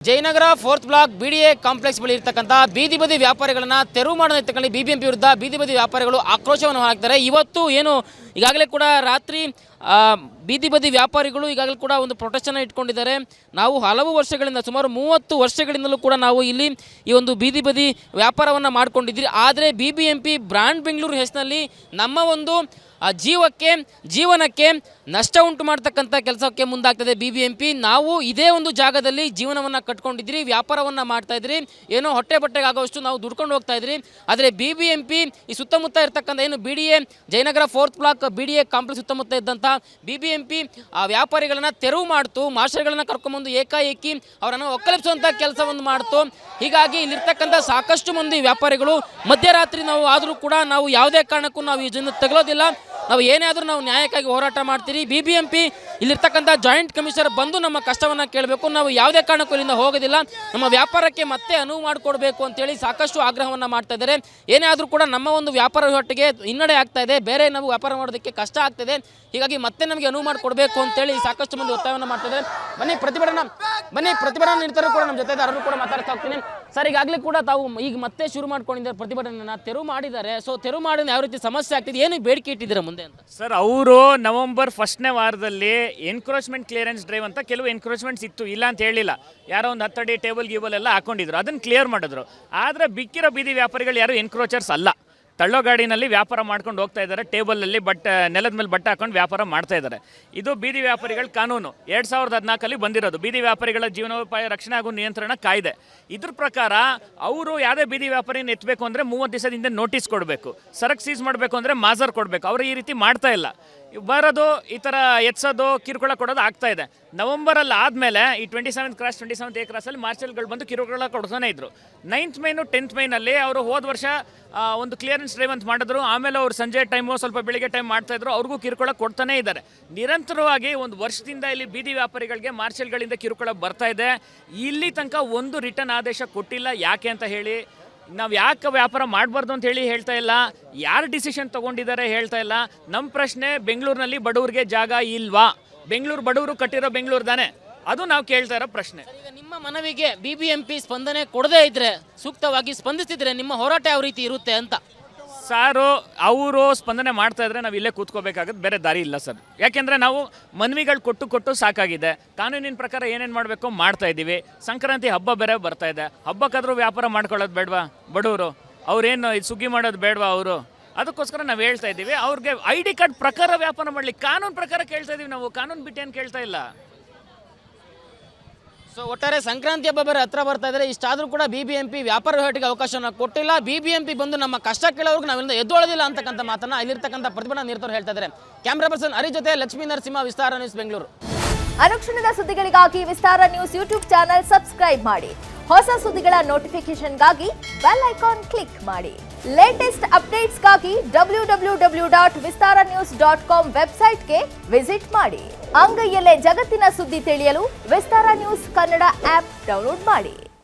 Jayanagar 4th block BDA complex ಬಳಿ ಇರತಕ್ಕಂತ ಬೀದಿ ಬದಿ ವ್ಯಾಪಾರಿಗಳನ್ನ ತೆರವು ಮಾಡೋದನ್ನ ತಗೊಂಡು BBMP ವಿರುದ್ಧ ಬೀದಿ ಬದಿ ವ್ಯಾಪಾರಿಗಳು ಆಕ್ರೋಶವನ್ನು ಹಾಕ್ತಾರೆ. ಇವತ್ತು ಏನು ಈಗಾಗಲೇ ಕೂಡ ರಾತ್ರಿ ಬೀದಿ ಬದಿ ವ್ಯಾಪಾರಿಗಳು ಈಗಾಗಲೇ ಕೂಡ ಒಂದು ಪ್ರೊಟೆಸ್ಟನ್ನು ಇಟ್ಕೊಂಡಿದ್ದಾರೆ. ನಾವು ಹಲವು ವರ್ಷಗಳಿಂದ ಸುಮಾರು 30 ವರ್ಷಗಳಿಂದಲೂ ಕೂಡ ನಾವು ಇಲ್ಲಿ ಈ ಒಂದು ಬೀದಿ ಬದಿ ವ್ಯಾಪಾರವನ್ನು ಮಾಡ್ಕೊಂಡಿದ್ವಿ. ಆದರೆ BBMP ಬ್ರ್ಯಾಂಡ್ ಬೆಂಗಳೂರು ಹೆಸರಿನಲ್ಲಿ ನಮ್ಮ ಒಂದು ಜೀವನಕ್ಕೆ ನಷ್ಟ ಉಂಟು ಮಾಡ್ತಕ್ಕಂಥ ಕೆಲಸಕ್ಕೆ ಮುಂದಾಗ್ತದೆ BBMP. ನಾವು ಇದೇ ಒಂದು ಜಾಗದಲ್ಲಿ ಜೀವನವನ್ನು ಕಟ್ಕೊಂಡಿದ್ರಿ, ವ್ಯಾಪಾರವನ್ನು ಮಾಡ್ತಾಯಿದ್ರಿ, ಏನೋ ಹೊಟ್ಟೆ ಬಟ್ಟೆಗೆ ಆಗೋಷ್ಟು ನಾವು ದುಡ್ಕೊಂಡು ಹೋಗ್ತಾ ಇದ್ರಿ. ಆದರೆ BBMP ಈ ಸುತ್ತಮುತ್ತ ಇರ್ತಕ್ಕಂಥ ಏನು BDA Jayanagar 4th block BDA complex ಸುತ್ತಮುತ್ತ ಇದ್ದಂಥ BBMP ಆ ವ್ಯಾಪಾರಿಗಳನ್ನು ತೆರವು ಮಾಡ್ತು, ಮಾರ್ಷಲ್ಗಳನ್ನು ಕರ್ಕೊಂಬಂದು ಏಕಾಏಕಿ ಅವರನ್ನು ಒಕ್ಕಲಿಸುವಂಥ ಕೆಲಸವನ್ನು ಮಾಡ್ತು. ಹೀಗಾಗಿ ಇಲ್ಲಿರ್ತಕ್ಕಂಥ ಸಾಕಷ್ಟು ಮಂದಿ ವ್ಯಾಪಾರಿಗಳು ಮಧ್ಯರಾತ್ರಿ ನಾವು ಆದರೂ ಕೂಡ ನಾವು ಯಾವುದೇ ಕಾರಣಕ್ಕೂ ನಾವು ಇದನ್ನು ತಗೊಳ್ಳೋದಿಲ್ಲ, ನಾವು ಏನೇ ಆದರೂ ನಾವು ನ್ಯಾಯಕ್ಕಾಗಿ ಹೋರಾಟ ಮಾಡ್ತೀರಿ. BBMP ಇಲ್ಲಿರ್ತಕ್ಕಂಥ ಜಾಯಿಂಟ್ ಕಮಿಷನರ್ ಬಂದು ನಮ್ಮ ಕಷ್ಟವನ್ನು ಕೇಳಬೇಕು, ನಾವು ಯಾವುದೇ ಕಾರಣಕ್ಕೂ ಇಲ್ಲಿಂದ ಹೋಗೋದಿಲ್ಲ, ನಮ್ಮ ವ್ಯಾಪಾರಕ್ಕೆ ಮತ್ತೆ ಅನುವು ಮಾಡಿಕೊಡ್ಬೇಕು ಅಂತೇಳಿ ಸಾಕಷ್ಟು ಆಗ್ರಹವನ್ನು ಮಾಡ್ತಾ ಇದ್ದಾರೆ. ಏನೇ ಆದರೂ ಕೂಡ ನಮ್ಮ ಒಂದು ವ್ಯಾಪಾರ ಹೊಟ್ಟಿಗೆ ಹಿನ್ನಡೆ ಆಗ್ತಾ ಇದೆ, ಬೇರೆ ನಾವು ವ್ಯಾಪಾರ ಮಾಡೋದಕ್ಕೆ ಕಷ್ಟ ಆಗ್ತದೆ. ಹೀಗಾಗಿ ಮತ್ತೆ ನಮಗೆ ಅನುವು ಮಾಡಿಕೊಡ್ಬೇಕು ಅಂತೇಳಿ ಸಾಕಷ್ಟು ಮಂದಿ ಒತ್ತಾಯವನ್ನು ಮಾಡ್ತಿದ್ದಾರೆ. ಬನ್ನಿ ಪ್ರತಿಭಟನಾ ನಿರತರು ಕೂಡ ನಮ್ಮ ಜೊತೆ ಅವರು ಕೂಡ ಮಾತಾಡ್ತಾ ಹೋಗ್ತೀನಿ. ಸರ್, ಈಗಾಗಲೇ ಕೂಡ ತಾವು ಈಗ ಮತ್ತೆ ಶುರು ಮಾಡ್ಕೊಂಡಿದ್ದಾರೆ ಪ್ರತಿಭಟನೆಯನ್ನು, ತೆರವು ಮಾಡಿದ್ದಾರೆ. ಸೊ ತೆರವು ಮಾಡಿದ ಯಾವ ರೀತಿ ಸಮಸ್ಯೆ ಆಗ್ತಿದೆ, ಏನು ಬೇಡಿಕೆ ಇಟ್ಟಿದ್ದೀರಾ ಮುಂದೆ ಅಂತ? ಸರ್, ಅವರು ನವೆಂಬರ್ 1ನೇ ವಾರದಲ್ಲಿ ಎನ್ಕ್ರೋಚ್ಮೆಂಟ್ ಕ್ಲಿಯರೆನ್ಸ್ ಡ್ರೈವ್ ಅಂತ ಕೆಲವು ಎನ್ಕ್ರೋಚ್ಮೆಂಟ್ಸ್ ಇತ್ತು, ಇಲ್ಲ ಅಂತ ಹೇಳಿಲ್ಲ. ಯಾರೋ ಒಂದು 10 ಅಡಿ ಟೇಬಲ್ ಗೀಬಲ್ ಎಲ್ಲ ಹಾಕೊಂಡಿದ್ರು, ಅದನ್ನು ಕ್ಲಿಯರ್ ಮಾಡಿದ್ರು. ಆದರೆ ಬಿಕ್ಕಿರೋ ಬೀದಿ ವ್ಯಾಪಾರಿಗಳು ಯಾರು ಎನ್ಕ್ರೋಚರ್ಸ್ ಅಲ್ಲ, ತಳ್ಳೋ ಗಾಡಿನಲ್ಲಿ ವ್ಯಾಪಾರ ಮಾಡ್ಕೊಂಡು ಹೋಗ್ತಾ ಇದ್ದಾರೆ, ಟೇಬಲಲ್ಲಿ ನೆಲದ ಮೇಲೆ ಬಟ್ಟೆ ಹಾಕೊಂಡು ವ್ಯಾಪಾರ ಮಾಡ್ತಾ ಇದ್ದಾರೆ. ಇದು ಬೀದಿ ವ್ಯಾಪಾರಿಗಳ ಕಾನೂನು 2014 ಬಂದಿರೋದು, ಬೀದಿ ವ್ಯಾಪಾರಿಗಳ ಜೀವನೋಪಾಯ ರಕ್ಷಣೆ ಹಾಗೂ ನಿಯಂತ್ರಣ ಕಾಯ್ದೆ. ಇದ್ರ ಪ್ರಕಾರ ಅವರು ಯಾವುದೇ ಬೀದಿ ವ್ಯಾಪಾರಿನ ಎತ್ತಬೇಕು ಅಂದರೆ 30 ದಿವಸದಿಂದ ನೋಟಿಸ್ ಕೊಡಬೇಕು, ಸರಕು ಸೀಸ್ ಮಾಡಬೇಕು ಅಂದರೆ ಮಾಜರ್ ಕೊಡಬೇಕು. ಅವರು ಈ ರೀತಿ ಮಾಡ್ತಾ ಇಲ್ಲ, ಬರೋದು ಈ ಥರ ಎತ್ಸೋದು ಕಿರುಕುಳ ಕೊಡೋದು ಆಗ್ತಾ ಇದೆ. ನವಂಬರಲ್ಲಿ ಆದಮೇಲೆ ಈ 27th ಕ್ರಾಸ್ 27th A ಕ್ರಾಸಲ್ಲಿ ಮಾರ್ಷಲ್ಗಳು ಬಂದು ಕಿರುಕುಳ ಕೊಡ್ತಾನೆ ಇದ್ರು. 9th ಮೈನು 10th ಮೈನಲ್ಲಿ ಅವರು ಹೋದ ವರ್ಷ ಒಂದು ಕ್ಲಿಯರೆನ್ಸ್ ಡ್ರೈವ್ ಅಂತ ಮಾಡಿದ್ರು. ಆಮೇಲೆ ಅವರು ಸಂಜೆ ಟೈಮು ಸ್ವಲ್ಪ ಬೆಳಿಗ್ಗೆ ಟೈಮ್ ಮಾಡ್ತಾಯಿದ್ರು, ಅವ್ರಿಗೂ ಕಿರುಕುಳ ಕೊಡ್ತಾನೇ ಇದ್ದಾರೆ. ನಿರಂತರವಾಗಿ ಒಂದು ವರ್ಷದಿಂದ ಇಲ್ಲಿ ಬೀದಿ ವ್ಯಾಪಾರಿಗಳಿಗೆ ಮಾರ್ಷಲ್ಗಳಿಂದ ಕಿರುಕುಳ ಬರ್ತಾ ಇದೆ. ಇಲ್ಲಿ ತನಕ ಒಂದು ರಿಟರ್ನ್ ಆದೇಶ ಕೊಟ್ಟಿಲ್ಲ. ಯಾಕೆ ಅಂತ ಹೇಳಿ, ನಾವು ಯಾಕೆ ವ್ಯಾಪಾರ ಮಾಡಬಾರ್ದು ಅಂತ ಹೇಳಿ ಹೇಳ್ತಾ ಇಲ್ಲ, ಯಾರು ಡಿಸಿಷನ್ ತೊಗೊಂಡಿದ್ದಾರೆ ಹೇಳ್ತಾ ಇಲ್ಲ. ನಮ್ಮ ಪ್ರಶ್ನೆ, ಬೆಂಗಳೂರಿನಲ್ಲಿ ಬಡವ್ರಿಗೆ ಜಾಗ ಇಲ್ವಾ? ಬೆಂಗಳೂರು ಬಡವರು ಕಟ್ಟಿರೋ ಬೆಂಗಳೂರು ತಾನೆ, ಅದು ನಾವು ಕೇಳ್ತಾ ಇರೋ ಪ್ರಶ್ನೆ. ಈಗ ನಿಮ್ಮ ಮನವಿಗೆ BBMP ಸ್ಪಂದನೆ ಕೊಡದೇ ಇದ್ರೆ, ಸೂಕ್ತವಾಗಿ ಸ್ಪಂದಿಸಿದ್ರೆ ನಿಮ್ಮ ಹೋರಾಟ ಯಾವ ರೀತಿ ಇರುತ್ತೆ ಅಂತ? ಸಾರು, ಅವರು ಸ್ಪಂದನೆ ಮಾಡ್ತಾ ಇದ್ರೆ ನಾವು ಇಲ್ಲೇ ಕೂತ್ಕೋಬೇಕಾಗುತ್ತೆ, ಬೇರೆ ದಾರಿ ಇಲ್ಲ ಸರ್. ಯಾಕೆಂದರೆ ನಾವು ಮನವಿಗಳು ಕೊಟ್ಟು ಸಾಕಾಗಿದೆ. ಕಾನೂನಿನ ಪ್ರಕಾರ ಏನೇನು ಮಾಡಬೇಕು ಮಾಡ್ತಾ ಇದ್ದೀವಿ. ಸಂಕ್ರಾಂತಿ ಹಬ್ಬ ಬೇರೆ ಬರ್ತಾ ಇದೆ, ಹಬ್ಬಕ್ಕಾದರೂ ವ್ಯಾಪಾರ ಮಾಡ್ಕೊಳ್ಳೋದು ಬೇಡವಾ ಬಡವರು? ಅವ್ರೇನು ಸುಗ್ಗಿ ಮಾಡೋದು ಬೇಡವಾ ಅವರು? ಅದಕ್ಕೋಸ್ಕರ ನಾವು ಹೇಳ್ತಾ ಇದ್ದೀವಿ, ಅವ್ರಿಗೆ ID ಕಾರ್ಡ್ ಪ್ರಕಾರ ವ್ಯಾಪಾರ ಮಾಡಲಿ, ಕಾನೂನು ಪ್ರಕಾರ ಕೇಳ್ತಾ ಇದ್ದೀವಿ ನಾವು, ಕಾನೂನು ಬಿಟ್ಟು ಏನು ಕೇಳ್ತಾ ಇಲ್ಲ. ಸೊ ಒಟ್ಟಾರೆ ಸಂಕ್ರಾಂತಿ ಹಬ್ಬ ಬೇರೆ ಹತ್ರ ಬರ್ತಾ ಇದ್ದಾರೆ, ಇಷ್ಟಾದರೂ ಕೂಡ BBMP ವ್ಯಾಪಾರ ಹೋರಾಟಕ್ಕೆ ಅವಕಾಶವನ್ನು ಕೊಟ್ಟಿಲ್ಲ. BBMP ಬಂದು ನಮ್ಮ ಕಷ್ಟ ಕೇಳೋರ್ಗೆ ನಾವಿಂದ ಎದ್ದೊಳೋದಿಲ್ಲ ಅಂತಕ್ಕಂಥ ಮಾತನ್ನು ಇಲ್ಲಿರ್ತಕ್ಕಂಥ ಪ್ರತಿಭಟನಾ ನಿರತರು ಹೇಳ್ತಾ ಇದ್ದಾರೆ. ಕ್ಯಾಮ್ರಾ ಪರ್ಸನ್ ಹರಿ ಜೊತೆ ಲಕ್ಷ್ಮೀ ನರಸಿಂಹ, ವಿಸ್ತಾರ ನ್ಯೂಸ್, ಬೆಂಗಳೂರು. ಅನುಕ್ಷಣದ ಸುದ್ದಿಗಳಿಗಾಗಿ ವಿಸ್ತಾರ ನ್ಯೂಸ್ ಯೂಟ್ಯೂಬ್ ಚಾನೆಲ್ ಸಬ್ಸ್ಕ್ರೈಬ್ ಮಾಡಿ. ಹೊಸ ಸುದ್ದಿಗಳ ನೋಟಿಫಿಕೇಶನ್ಗಾಗಿ ಬೆಲ್ ಐಕಾನ್ ಕ್ಲಿಕ್ ಮಾಡಿ. ಲೇಟೆಸ್ಟ್ ಅಪ್ಡೇಟ್ಸ್ಗಾಗಿ www.vistaranews.com ವೆಬ್ಸೈಟ್ಗೆ ವಿಸಿಟ್ ಮಾಡಿ. ಅಂಗೈಯಲ್ಲೇ ಜಗತ್ತಿನ ಸುದ್ದಿ ತಿಳಿಯಲು ವಿಸ್ತಾರ ನ್ಯೂಸ್ ಕನ್ನಡ ಆಪ್ ಡೌನ್ಲೋಡ್ ಮಾಡಿ.